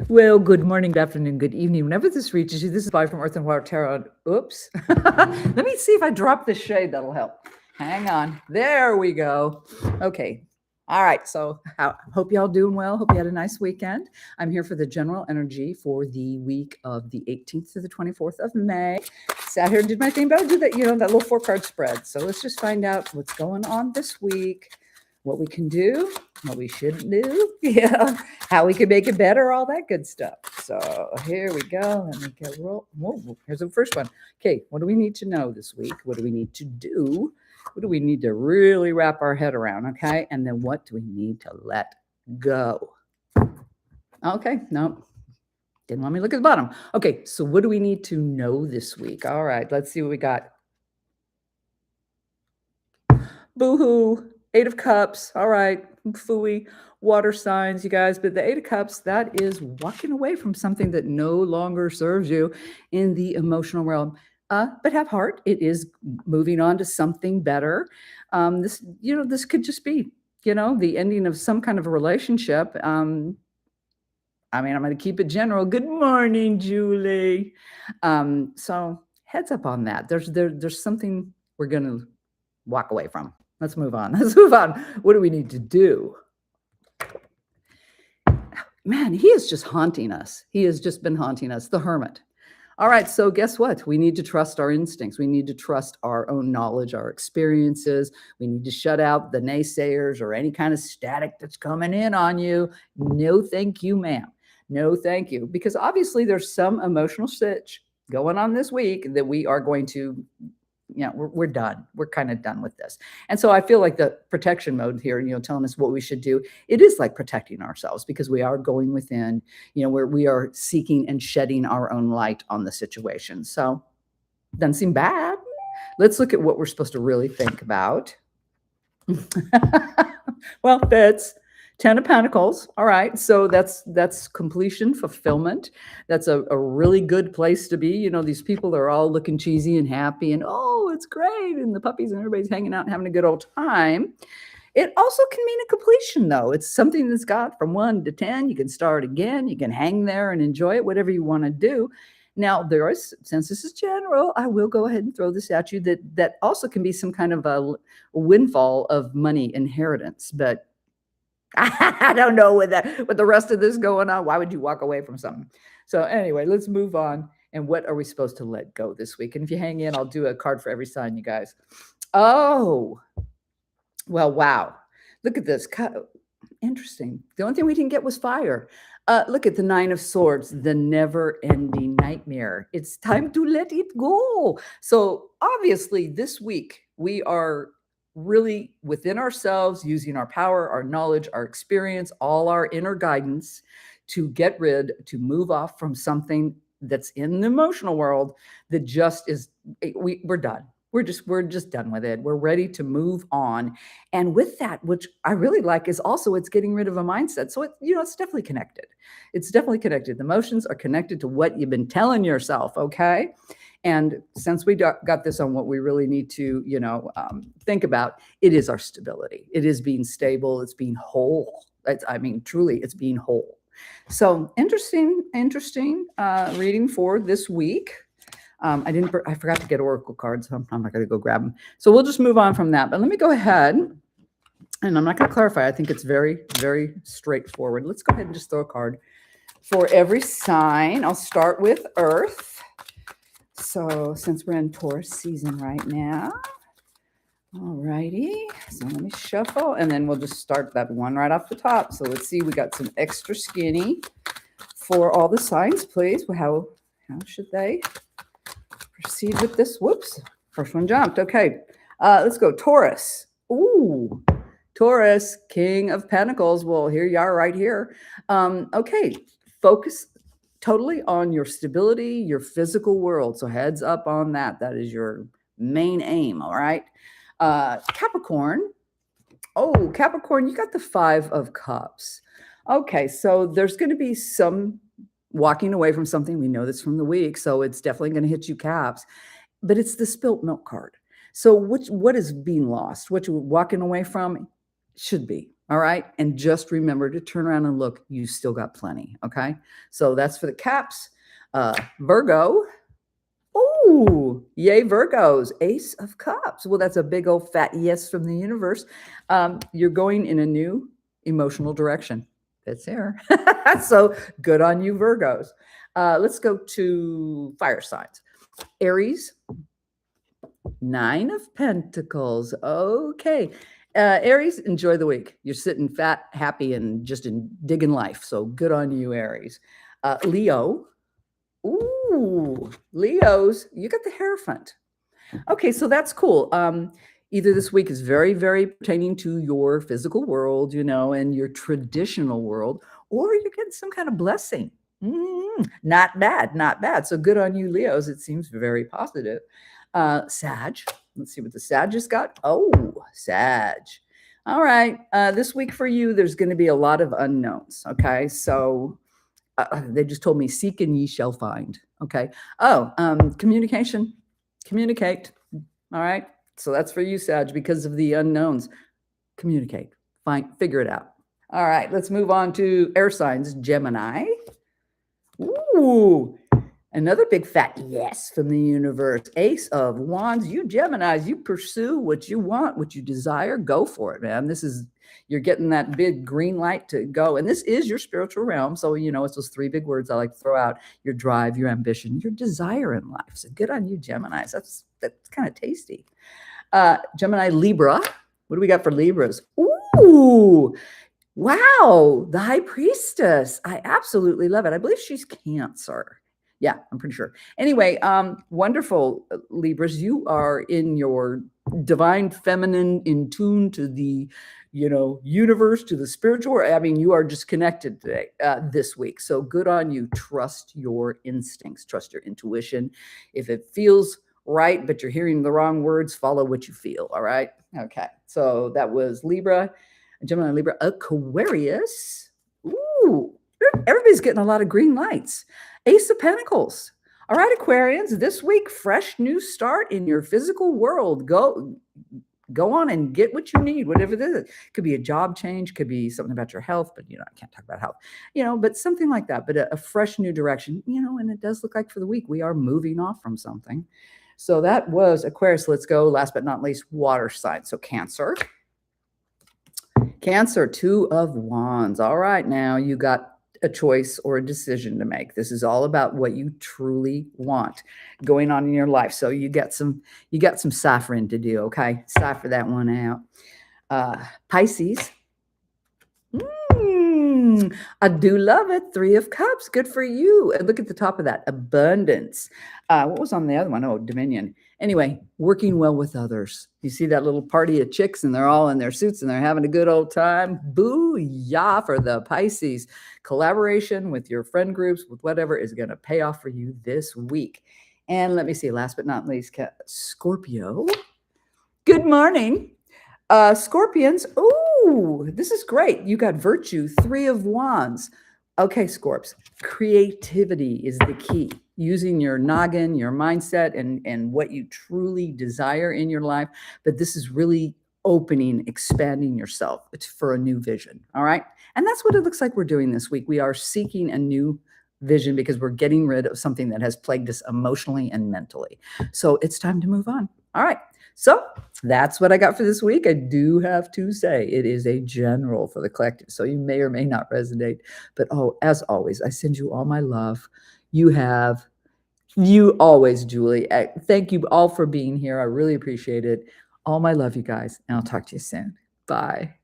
Well, good morning, good afternoon, good evening. Whenever this reaches you, this is Bobby from Earth and Water Tarot. Oops. Let me see if I drop this shade. That'll help. Hang on. There we go. Okay. All right. So, hope y'all doing well. Hope you had a nice weekend. I'm here for the general energy for the week of the 18th to the 24th of May. Sat here and did my thing, but I did that, that little 4 card spread. So, let's just find out what's going on this week, what we can do, what we shouldn't do, how we can make it better, all that good stuff. So here we go. Let me get roll. Whoa, here's the first one. Okay, what do we need to know this week? What do we need to do? What do we need to really wrap our head around? Okay, and then what do we need to let go? Okay, no, didn't want me to look at the bottom. Okay, so what do we need to know this week? All right, let's see what we got. Boo-hoo. 8 of Cups. All right. Fooey. Water signs, you guys. But the 8 of Cups, that is walking away from something that no longer serves you in the emotional realm. But have heart. It is moving on to something better. This could just be, the ending of some kind of a relationship. I'm going to keep it general. Good morning, Julie. So heads up on that. There's something we're going to walk away from. Let's move on. What do we need to do? Man, he is just haunting us. He has just been haunting us, the Hermit. All right, so guess what? We need to trust our instincts. We need to trust our own knowledge, our experiences. We need to shut out the naysayers or any kind of static that's coming in on you. No, thank you, ma'am. No, thank you. Because obviously there's some emotional stitch going on this week that we are going to we're done. We're kind of done with this. And so I feel like the protection mode here, telling us what we should do, it is like protecting ourselves because we are going within, where we are seeking and shedding our own light on the situation. So doesn't seem bad. Let's look at what we're supposed to really think about. Well, that's 10 of Pentacles. All right. So that's completion, fulfillment. That's a really good place to be. These people are all looking cheesy and happy and, oh, it's great. And the puppies and everybody's hanging out and having a good old time. It also can mean a completion, though. It's something that's got from 1 to 10. You can start again. You can hang there and enjoy it, whatever you want to do. Now, since this is general, I will go ahead and throw this at you that also can be some kind of a windfall of money inheritance. But I don't know with the rest of this going on. Why would you walk away from something? So anyway, let's move on. And what are we supposed to let go this week? And if you hang in, I'll do a card for every sign, you guys. Oh, well, wow. Look at this. Interesting. The only thing we didn't get was fire. Look at the 9 of Swords, the never-ending nightmare. It's time to let it go. So obviously this week we are really within ourselves, using our power, our knowledge, our experience, all our inner guidance to move off from something that's in the emotional world that just is, we're done. We're just done with it. We're ready to move on. And with that, which I really like, is also it's getting rid of a mindset. So it's definitely connected. It's definitely connected. The emotions are connected to what you've been telling yourself. Okay. And since we got this on what we really need to, think about, it is our stability. It is being stable. It's being whole. Truly, it's being whole. So interesting reading for this week. I forgot to get oracle cards. So I'm not going to go grab them. So we'll just move on from that. But let me go ahead, and I'm not going to clarify. I think it's very, very straightforward. Let's go ahead and just throw a card for every sign. I'll start with Earth. So since we're in Taurus season right now, all righty. So let me shuffle, and then we'll just start that one right off the top. So let's see. We got some extra skinny for all the signs, please. How should they proceed with this? Whoops. First one jumped. Okay. Let's go. Taurus. Ooh. Taurus, King of Pentacles. Well, here you are right here. Okay. Focus totally on your stability, your physical world. So heads up on that. That is your main aim. All right. Capricorn. Oh, Capricorn, you got the 5 of Cups. Okay. So there's going to be some walking away from something. We know this from the week. So it's definitely going to hit you, Caps, but it's the spilt milk card. So what is being lost? What you're walking away from should be. All right. And just remember to turn around and look. You still got plenty. Okay. So that's for the caps. Virgo. Ooh, yay, Virgos. Ace of Cups. Well, that's a big old fat yes from the universe. You're going in a new emotional direction. It's here. So good on you, Virgos. Let's go to fire signs. Aries, Nine of Pentacles. Okay. Aries, enjoy the week. You're sitting fat, happy, and just digging life. So good on you, Aries. Leo. Ooh, Leos, you got the Hierophant. Okay, so that's cool. Either this week is very, very pertaining to your physical world, and your traditional world, or you're getting some kind of blessing. Not bad, not bad. So good on you, Leos. It seems very positive. Sag, let's see what the Sag has got. Oh, Sag. All right. This week for you, there's going to be a lot of unknowns. Okay, so they just told me, seek and ye shall find. Okay. Oh, communication. Communicate. All right. So that's for you, Sag, because of the unknowns. Communicate. Figure it out. All right. Let's move on to air signs. Gemini. Ooh, another big fat yes from the universe. Ace of Wands. You Geminis, you pursue what you want, what you desire. Go for it, man. You're getting that big green light to go. And this is your spiritual realm. So, it's those three big words I like to throw out: your drive, your ambition, your desire in life. So good on you, Geminis. That's kind of tasty. Gemini, Libra. What do we got for Libras? Ooh, wow. The High Priestess. I absolutely love it. I believe she's Cancer. Yeah, I'm pretty sure. Anyway, wonderful, Libras. You are in your divine feminine, in tune to the, universe, to the spiritual. I mean, you are just connected today, this week. So good on you. Trust your instincts, trust your intuition. If it feels right, but you're hearing the wrong words, follow what you feel. All right. Okay. So that was Libra, Gemini, Libra. Aquarius. Ooh, everybody's getting a lot of green lights. Ace of Pentacles. All right, Aquarians, this week, fresh new start in your physical world. Go on and get what you need, whatever it is. Could be a job change, could be something about your health, but I can't talk about health, but something like that. But a fresh new direction, and it does look like for the week we are moving off from something. So that was Aquarius. Let's go, last but not least, water sign. So Cancer. Cancer, Two of Wands. All right, now you got a choice or a decision to make. This is all about what you truly want going on in your life. So you got some ciphering to do. Okay, cipher that one out. Pisces. I do love it. Three of Cups. Good for you. And look at the top of that. Abundance. What was on the other one? Oh, Dominion. Anyway, working well with others. You see that little party of chicks and they're all in their suits and they're having a good old time. Booyah for the Pisces. Collaboration with your friend groups, with whatever, is going to pay off for you this week. And let me see, last but not least, Scorpio. Good morning. Scorpions. Ooh, this is great. You got virtue, Three of Wands. Okay, Scorps, creativity is the key. Using your noggin, your mindset, and what you truly desire in your life. But this is really opening, expanding yourself. It's for a new vision. All right. And that's what it looks like we're doing this week. We are seeking a new vision because we're getting rid of something that has plagued us emotionally and mentally. So it's time to move on. All right. So that's what I got for this week. I do have to say it is a general for the collective, so you may or may not resonate. But as always, I send you all my love. You always, Julie. Thank you all for being here. I really appreciate it. All my love, you guys, and I'll talk to you soon. Bye.